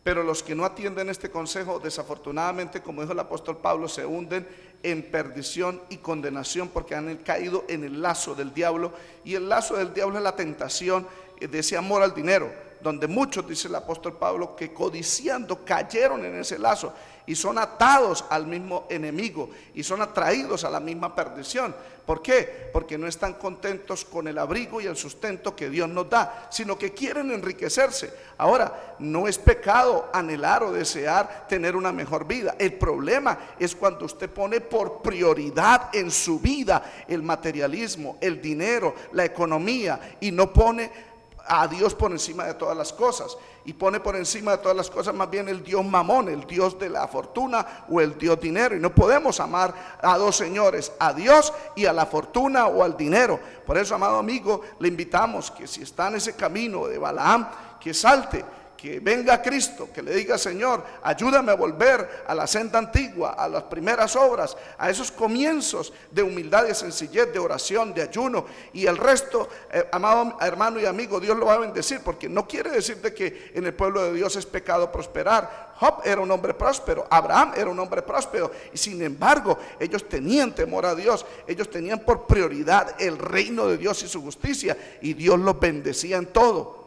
pero los que no atienden este consejo, desafortunadamente, como dijo el apóstol Pablo, se hunden en perdición y condenación, porque han caído en el lazo del diablo, y el lazo del diablo es la tentación de ese amor al dinero, donde muchos, dice el apóstol Pablo, que codiciando cayeron en ese lazo y son atados al mismo enemigo y son atraídos a la misma perdición. ¿Por qué? Porque no están contentos con el abrigo y el sustento que Dios nos da, sino que quieren enriquecerse. Ahora, no es pecado anhelar o desear tener una mejor vida. El problema es cuando usted pone por prioridad en su vida el materialismo, el dinero, la economía, y no pone a Dios por encima de todas las cosas, y pone por encima de todas las cosas más bien el Dios Mamón, el Dios de la fortuna o el Dios dinero. Y no podemos amar a dos señores, a Dios y a la fortuna o al dinero. Por eso, amado amigo, le invitamos que si está en ese camino de Balaam, que salte, que venga a Cristo, que le diga: Señor, ayúdame a volver a la senda antigua, a las primeras obras, a esos comienzos de humildad, de sencillez, de oración, de ayuno, y el resto, amado hermano y amigo, Dios lo va a bendecir, porque no quiere decir de que en el pueblo de Dios es pecado prosperar. Job era un hombre próspero, Abraham era un hombre próspero, y sin embargo ellos tenían temor a Dios, ellos tenían por prioridad el reino de Dios y su justicia, y Dios los bendecía en todo.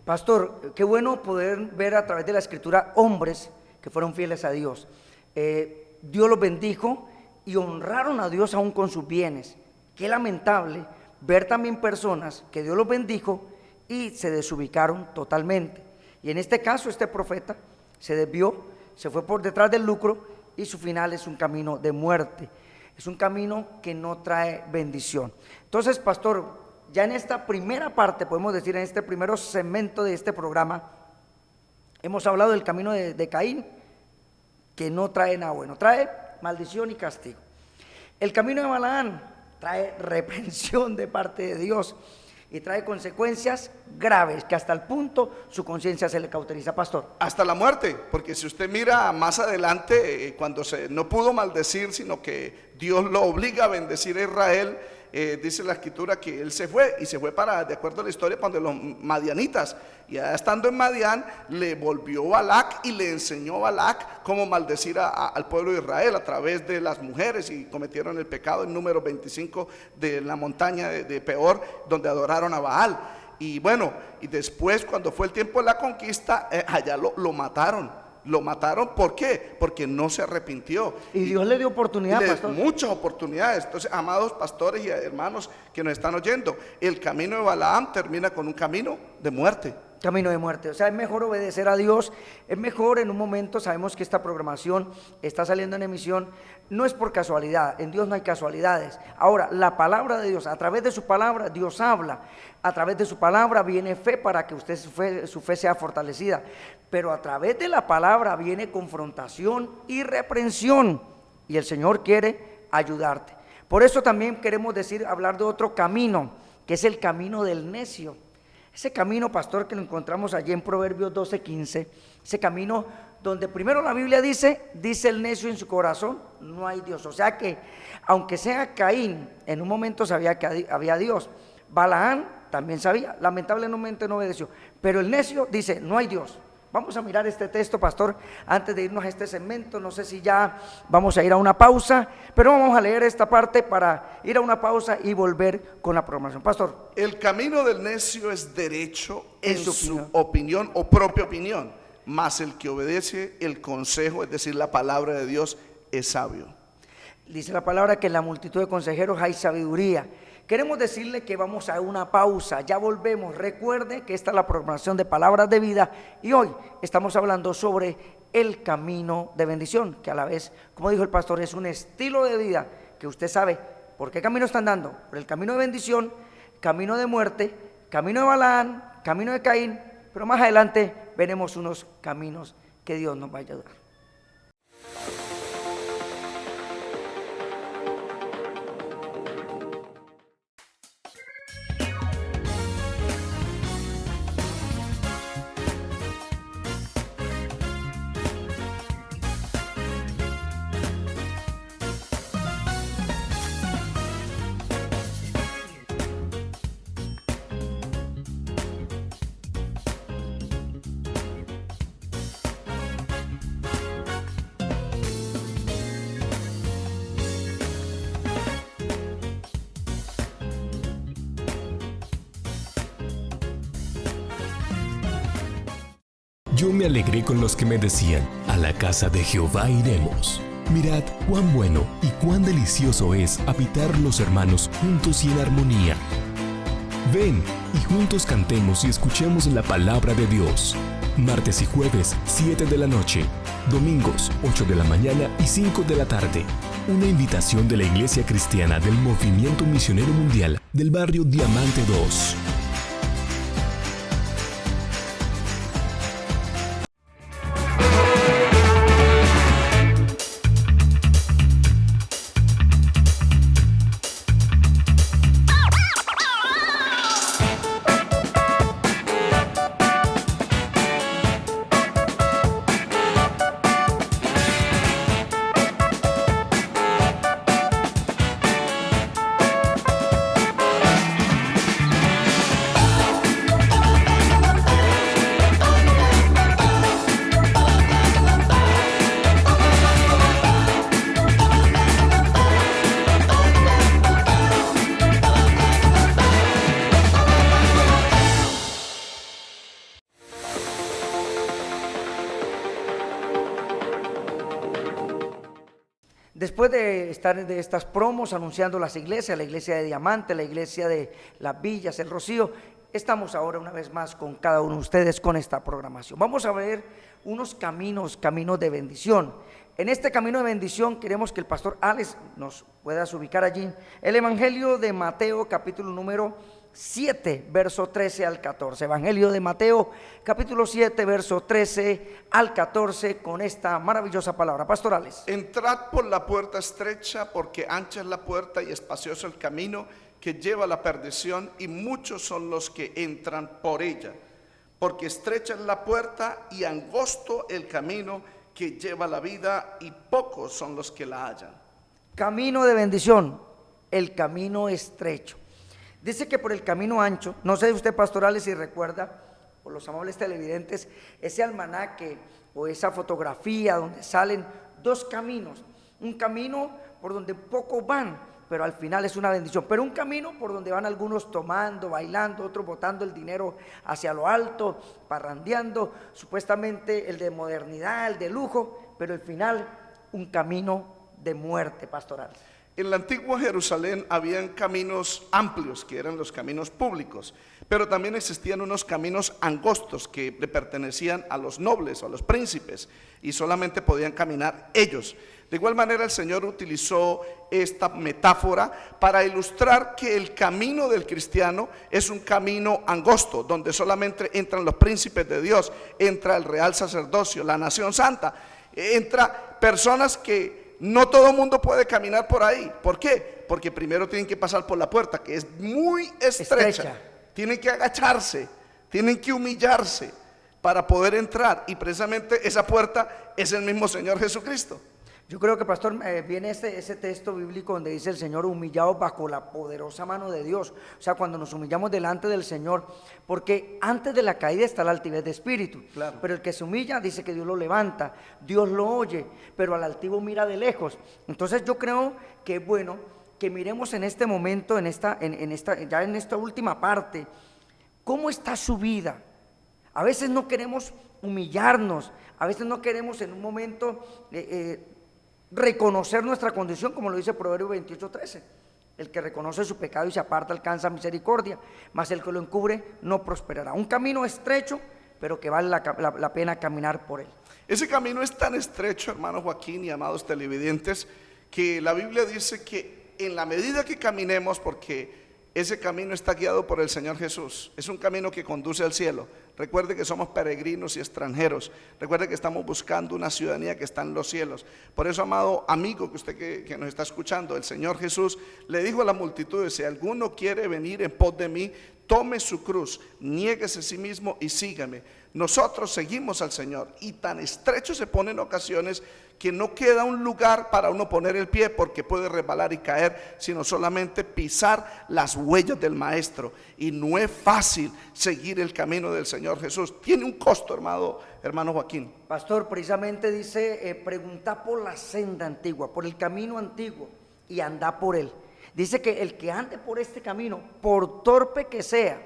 Pastor, qué bueno poder ver a través de la Escritura hombres que fueron fieles a Dios. Dios los bendijo y honraron a Dios aún con sus bienes. Qué lamentable ver también personas que Dios los bendijo y se desubicaron totalmente. Y en este caso, este profeta se desvió, se fue por detrás del lucro, y su final es un camino de muerte. Es un camino que no trae bendición. Entonces, pastor, ya en esta primera parte, podemos decir, en este primer segmento de este programa, hemos hablado del camino de Caín, que no trae nada bueno, trae maldición y castigo. El camino de Balaam trae reprensión de parte de Dios. y trae consecuencias graves que hasta el punto su conciencia se le cauteriza, pastor. Hasta la muerte, porque si usted mira más adelante, cuando no pudo maldecir, sino que Dios lo obliga a bendecir a Israel, dice la escritura que él se fue, y se fue para, de acuerdo a la historia, para los madianitas, y ya estando en Madián, le volvió Balac y le enseñó a Balac cómo maldecir al pueblo de Israel a través de las mujeres, y cometieron el pecado en número 25 de la montaña de Peor, donde adoraron a Baal. Y bueno, y después cuando fue el tiempo de la conquista, allá lo mataron. Lo mataron, ¿por qué? Porque no se arrepintió. Y Dios le dio oportunidad, pastor. Muchas oportunidades. Entonces, amados pastores y hermanos que nos están oyendo, el camino de Balaam termina con un camino de muerte. Camino de muerte. O sea, es mejor obedecer a Dios, es mejor en un momento. Sabemos que esta programación está saliendo en emisión, no es por casualidad, en Dios no hay casualidades. Ahora, la palabra de Dios, a través de su palabra, Dios habla, a través de su palabra viene fe para que su fe sea fortalecida, pero a través de la palabra viene confrontación y reprensión, y el Señor quiere ayudarte. Por eso también queremos hablar de otro camino, que es el camino del necio. Ese camino, pastor, que lo encontramos allí en Proverbios 12:15, ese camino donde primero la Biblia dice el necio en su corazón, no hay Dios. O sea que, aunque sea Caín, en un momento sabía que había Dios. Balaam también sabía, lamentablemente no obedeció. Pero el necio dice, no hay Dios. Vamos a mirar este texto, pastor, antes de irnos a este segmento. No sé si ya vamos a ir a una pausa, pero vamos a leer esta parte para ir a una pausa y volver con la programación. Pastor. El camino del necio es derecho en su opinión o propia opinión, mas el que obedece el consejo, es decir, la palabra de Dios, es sabio. Dice la palabra que en la multitud de consejeros hay sabiduría. Queremos decirle que vamos a una pausa, ya volvemos. Recuerde que esta es la programación de Palabras de Vida y hoy estamos hablando sobre el camino de bendición, que a la vez, como dijo el pastor, es un estilo de vida que usted sabe por qué camino está andando. Por el camino de bendición, camino de muerte, camino de Balaam, camino de Caín, pero más adelante veremos unos caminos que Dios nos va a ayudar. Yo me alegré con los que me decían, a la casa de Jehová iremos. Mirad cuán bueno y cuán delicioso es habitar los hermanos juntos y en armonía. Ven y juntos cantemos y escuchemos la palabra de Dios. Martes y jueves, 7 de la noche. Domingos, 8 de la mañana y 5 de la tarde. Una invitación de la Iglesia Cristiana del Movimiento Misionero Mundial del barrio Diamante 2. Después de estar de estas promos anunciando las iglesias, la iglesia de Diamante, la iglesia de Las Villas, el Rocío, estamos ahora una vez más con cada uno de ustedes con esta programación. Vamos a ver unos caminos de bendición. En este camino de bendición queremos que el pastor Alex nos pueda ubicar allí. El Evangelio de Mateo, capítulo número 7, verso 13 al 14. Evangelio de Mateo, capítulo 7, verso 13 al 14, con esta maravillosa palabra. Pastorales. Entrad por la puerta estrecha, porque ancha es la puerta y espacioso el camino que lleva a la perdición y muchos son los que entran por ella. Porque estrecha es la puerta y angosto el camino que lleva a la vida y pocos son los que la hallan. Camino de bendición, el camino estrecho. Dice que por el camino ancho, no sé usted, pastorales, si recuerda, por los amables televidentes, ese almanaque o esa fotografía donde salen dos caminos. Un camino por donde pocos van, pero al final es una bendición. Pero un camino por donde van algunos tomando, bailando, otros botando el dinero hacia lo alto, parrandeando, supuestamente el de modernidad, el de lujo, pero al final un camino de muerte, pastoral. En la antigua Jerusalén habían caminos amplios, que eran los caminos públicos, pero también existían unos caminos angostos que le pertenecían a los nobles o a los príncipes y solamente podían caminar ellos. De igual manera el Señor utilizó esta metáfora para ilustrar que el camino del cristiano es un camino angosto, donde solamente entran los príncipes de Dios, entra el real sacerdocio, la nación santa, entra personas que no todo el mundo puede caminar por ahí. ¿Por qué? Porque primero tienen que pasar por la puerta, que es muy estrecha. Tienen que agacharse, tienen que humillarse para poder entrar, y precisamente esa puerta es el mismo Señor Jesucristo. Yo creo que, pastor, viene ese texto bíblico donde dice el Señor, humillados bajo la poderosa mano de Dios. O sea, cuando nos humillamos delante del Señor, porque antes de la caída está la altivez de espíritu. Claro. Pero el que se humilla dice que Dios lo levanta, Dios lo oye, pero al altivo mira de lejos. Entonces yo creo que es bueno que miremos en este momento, ya en esta última parte, cómo está su vida. A veces no queremos humillarnos, a veces no queremos en un momento reconocer nuestra condición, como lo dice Proverbios 28:13. El que reconoce su pecado y se aparta alcanza misericordia, mas el que lo encubre no prosperará. Un camino estrecho, pero que vale la pena caminar por él. Ese camino es tan estrecho, hermano Joaquín y amados televidentes, que la Biblia dice que en la medida que caminemos, porque ese camino está guiado por el Señor Jesús, es un camino que conduce al cielo. Recuerde que somos peregrinos y extranjeros. Recuerde que estamos buscando una ciudadanía que está en los cielos. Por eso, amado amigo, que usted que nos está escuchando, el Señor Jesús le dijo a la multitud: si alguno quiere venir en pos de mí, tome su cruz, niéguese a sí mismo y sígame. Nosotros seguimos al Señor, y tan estrecho se pone en ocasiones que no queda un lugar para uno poner el pie, porque puede resbalar y caer, sino solamente pisar las huellas del Maestro. Y no es fácil seguir el camino del Señor Jesús. Tiene un costo, hermano Joaquín. Pastor, precisamente dice, pregunta por la senda antigua, por el camino antiguo, y anda por él. Dice que el que ande por este camino, por torpe que sea,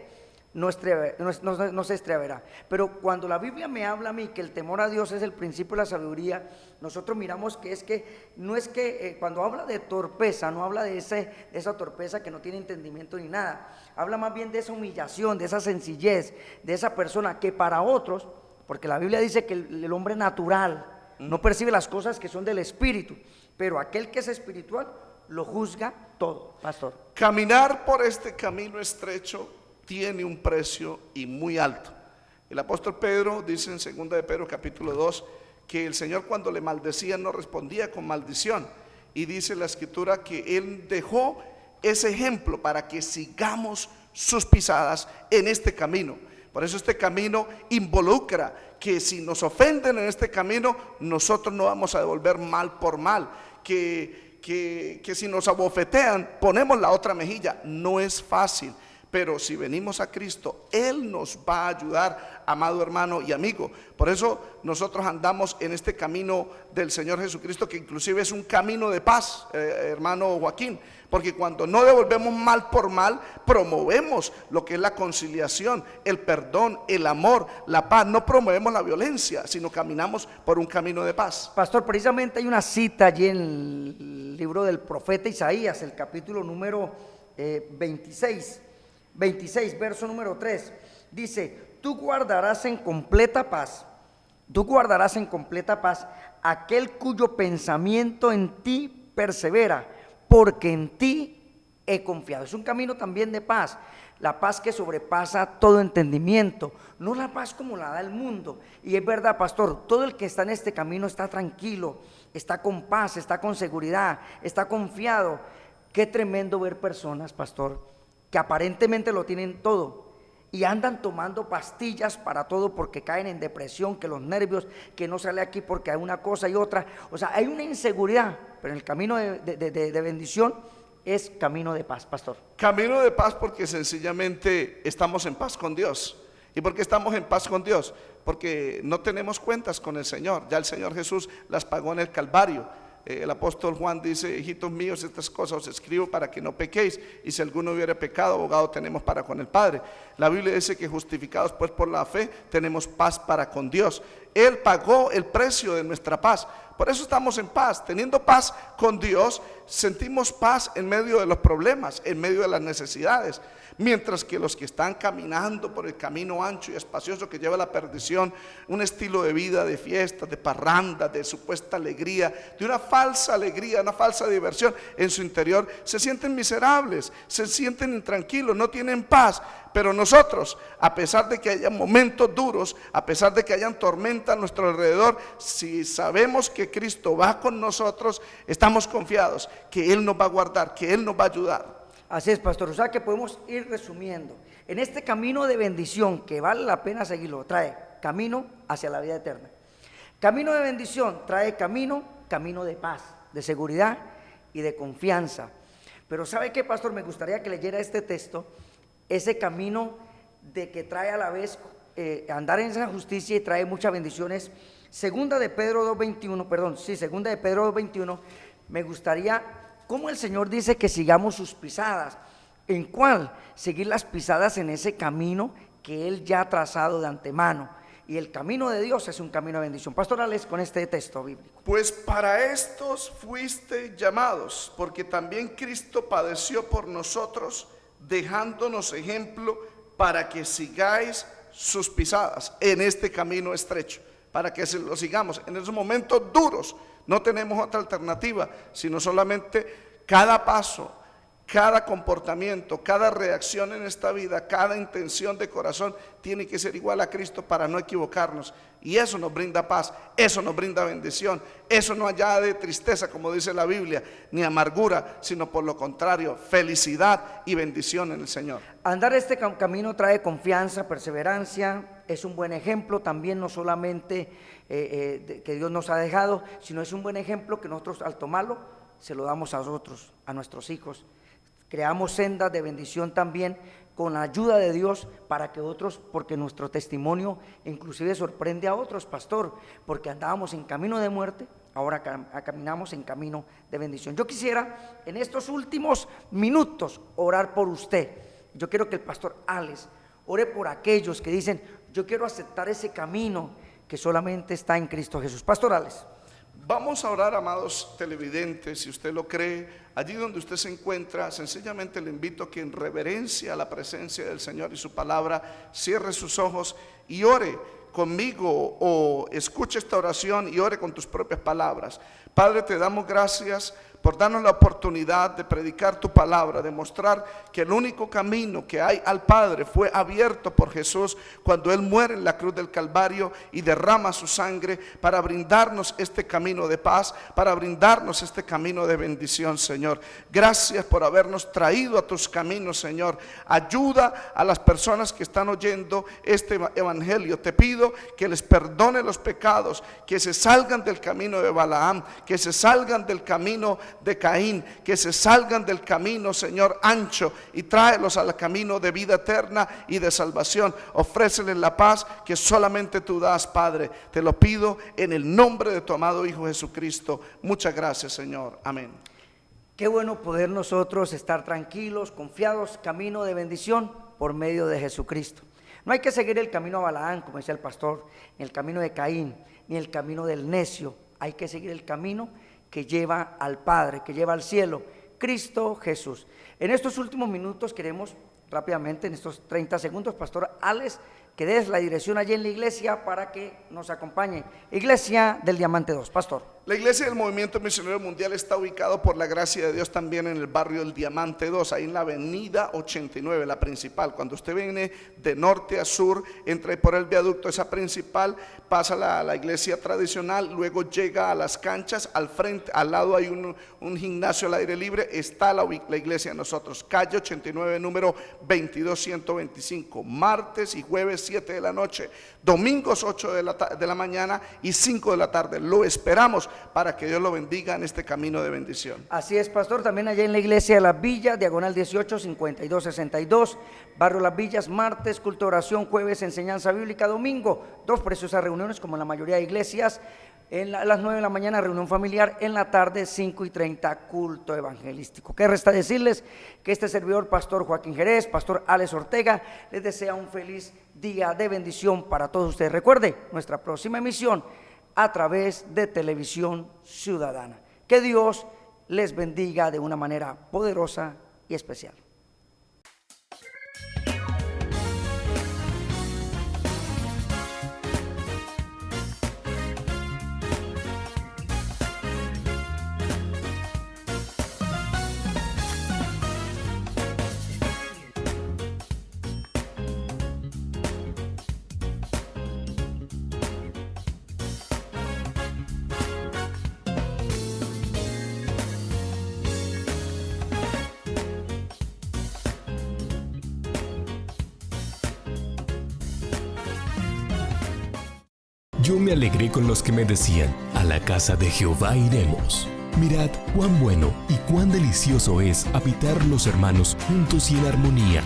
no se extraviará. Pero cuando la Biblia me habla a mí que el temor a Dios es el principio de la sabiduría, nosotros miramos que cuando habla de torpeza, no habla de esa torpeza que no tiene entendimiento ni nada. Habla más bien de esa humillación, de esa sencillez, de esa persona que para otros, porque la Biblia dice que el hombre natural no percibe las cosas que son del espíritu, pero aquel que es espiritual lo juzga todo, pastor. Caminar por este camino estrecho tiene un precio y muy alto. El apóstol Pedro dice en 2 de Pedro capítulo 2 que el Señor, cuando le maldecían, no respondía con maldición, y dice la escritura que Él dejó ese ejemplo para que sigamos sus pisadas en este camino. Por eso este camino involucra que si nos ofenden en este camino, nosotros no vamos a devolver mal por mal, que si nos abofetean, ponemos la otra mejilla. No es fácil, pero si venimos a Cristo, Él nos va a ayudar, amado hermano y amigo. Por eso nosotros andamos en este camino del Señor Jesucristo, que inclusive es un camino de paz, hermano Joaquín, porque cuando no devolvemos mal por mal, promovemos lo que es la conciliación, el perdón, el amor, la paz. No promovemos la violencia, sino caminamos por un camino de paz. Pastor, precisamente hay una cita allí en el libro del profeta Isaías, el capítulo número 26, verso número 3, dice: tú guardarás en completa paz aquel cuyo pensamiento en ti persevera, porque en ti he confiado. Es un camino también de paz, la paz que sobrepasa todo entendimiento, no la paz como la da el mundo. Y es verdad, pastor, todo el que está en este camino está tranquilo, está con paz, está con seguridad, está confiado. Qué tremendo ver personas, pastor, que aparentemente lo tienen todo y andan tomando pastillas para todo porque caen en depresión, que los nervios, que no sale aquí porque hay una cosa y otra. O sea, hay una inseguridad, pero el camino de bendición es camino de paz, pastor. Camino de paz porque sencillamente estamos en paz con Dios. ¿Y por qué estamos en paz con Dios? Porque no tenemos cuentas con el Señor. Ya el Señor Jesús las pagó en el Calvario. El apóstol Juan dice: hijitos míos, estas cosas os escribo para que no pequéis, y si alguno hubiera pecado, abogado tenemos para con el Padre. La Biblia dice que justificados pues por la fe tenemos paz para con Dios. Él pagó el precio de nuestra paz. Por eso estamos en paz. Teniendo paz con Dios, sentimos paz en medio de los problemas, en medio de las necesidades. Mientras que los que están caminando por el camino ancho y espacioso que lleva a la perdición, un estilo de vida de fiestas, de parrandas, de supuesta alegría, de una falsa alegría, una falsa diversión, en su interior se sienten miserables, se sienten intranquilos, no tienen paz. Pero nosotros, a pesar de que haya momentos duros, a pesar de que hayan tormentas a nuestro alrededor, si sabemos que Cristo va con nosotros, estamos confiados que Él nos va a guardar, que Él nos va a ayudar. Así es, pastor. O sea que podemos ir resumiendo. En este camino de bendición que vale la pena seguirlo, trae camino hacia la vida eterna. Camino de bendición trae camino de paz, de seguridad y de confianza. Pero ¿sabe qué, pastor? Me gustaría que leyera este texto, ese camino de que trae a la vez andar en esa justicia y trae muchas bendiciones. Segunda de Pedro 2:21, me gustaría, como el Señor dice que sigamos sus pisadas. ¿En cuál? Seguir las pisadas en ese camino que Él ya ha trazado de antemano. Y el camino de Dios es un camino de bendición. Pastorales, con este texto bíblico. Pues para estos fuiste llamados, porque también Cristo padeció por nosotros, dejándonos ejemplo para que sigáis sus pisadas en este camino estrecho, para que lo sigamos en esos momentos duros. No tenemos otra alternativa, sino solamente cada paso, cada comportamiento, cada reacción en esta vida, cada intención de corazón tiene que ser igual a Cristo para no equivocarnos. Y eso nos brinda paz, eso nos brinda bendición, eso no añade tristeza, como dice la Biblia, ni amargura, sino por lo contrario, felicidad y bendición en el Señor. Andar este camino trae confianza, perseverancia, es un buen ejemplo también, no solamente que Dios nos ha dejado, sino es un buen ejemplo que nosotros al tomarlo se lo damos a nosotros, a nuestros hijos. Creamos sendas de bendición también con la ayuda de Dios para que otros, porque nuestro testimonio inclusive sorprende a otros, pastor, porque andábamos en camino de muerte, ahora caminamos en camino de bendición. Yo quisiera en estos últimos minutos orar por usted. Yo quiero que el pastor Alex ore por aquellos que dicen: yo quiero aceptar ese camino que solamente está en Cristo Jesús. Pastor Alex. Vamos a orar, amados televidentes, si usted lo cree, allí donde usted se encuentra, sencillamente le invito a que en reverencia a la presencia del Señor y su palabra, cierre sus ojos y ore conmigo, o escuche esta oración y ore con tus propias palabras. Padre, te damos gracias por darnos la oportunidad de predicar tu palabra, de mostrar que el único camino que hay al Padre fue abierto por Jesús cuando Él muere en la cruz del Calvario y derrama su sangre para brindarnos este camino de paz, para brindarnos este camino de bendición, Señor. Gracias por habernos traído a tus caminos, Señor. Ayuda a las personas que están oyendo este evangelio. Te pido que les perdone los pecados, que se salgan del camino de Balaam, que se salgan del camino de Caín, que se salgan del camino, Señor, ancho, y tráelos al camino de vida eterna y de salvación. Ofréceles la paz que solamente tú das, Padre. Te lo pido en el nombre de tu amado Hijo Jesucristo. Muchas gracias, Señor. Amén. Qué bueno poder nosotros estar tranquilos, confiados, camino de bendición por medio de Jesucristo. No hay que seguir el camino a Balaam, como decía el pastor, ni el camino de Caín, ni el camino del necio. Hay que seguir el camino que lleva al Padre, que lleva al cielo, Cristo Jesús. En estos últimos minutos queremos rápidamente, en estos 30 segundos, pastor Alex, que des la dirección allí en la iglesia para que nos acompañe. Iglesia del Diamante 2, pastor. La iglesia del Movimiento Misionero Mundial está ubicado por la gracia de Dios también en el barrio del Diamante 2, ahí en la avenida 89, la principal. Cuando usted viene de norte a sur, entra por el viaducto, esa principal, pasa la iglesia tradicional, luego llega a las canchas, al frente, al lado hay un gimnasio al aire libre, está la iglesia de nosotros, calle 89, número 22125, martes y jueves 7 de la noche, domingos 8 de la mañana y 5 de la tarde. Lo esperamos para que Dios lo bendiga en este camino de bendición. Así es, pastor, también allá en la iglesia de Las Villas, diagonal 18, 5262, barrio Las Villas, martes, culto de oración, jueves, enseñanza bíblica, domingo, 2 preciosas reuniones como en la mayoría de iglesias, a las 9 de la mañana reunión familiar, en la tarde 5:30 culto evangelístico. ¿Qué resta decirles? Que este servidor, pastor Joaquín Jerez, pastor Alex Ortega, les desea un feliz día de bendición para todos ustedes. Recuerde, nuestra próxima emisión a través de Televisión Ciudadana. Que Dios les bendiga de una manera poderosa y especial. Yo me alegré con los que me decían, a la casa de Jehová iremos. Mirad cuán bueno y cuán delicioso es habitar los hermanos juntos y en armonía.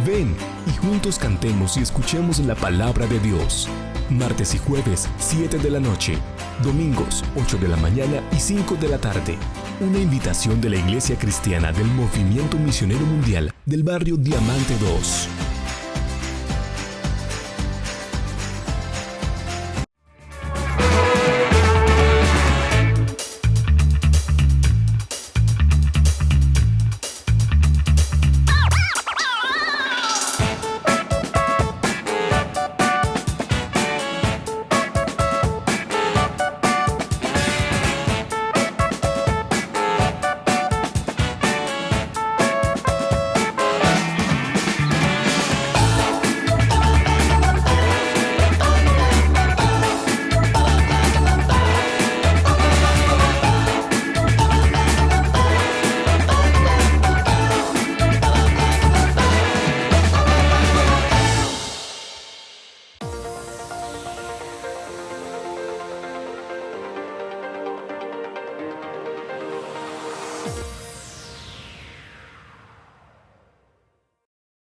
Ven y juntos cantemos y escuchemos la palabra de Dios. Martes y jueves, 7 de la noche. Domingos, 8 de la mañana y 5 de la tarde. Una invitación de la Iglesia Cristiana del Movimiento Misionero Mundial del barrio Diamante 2.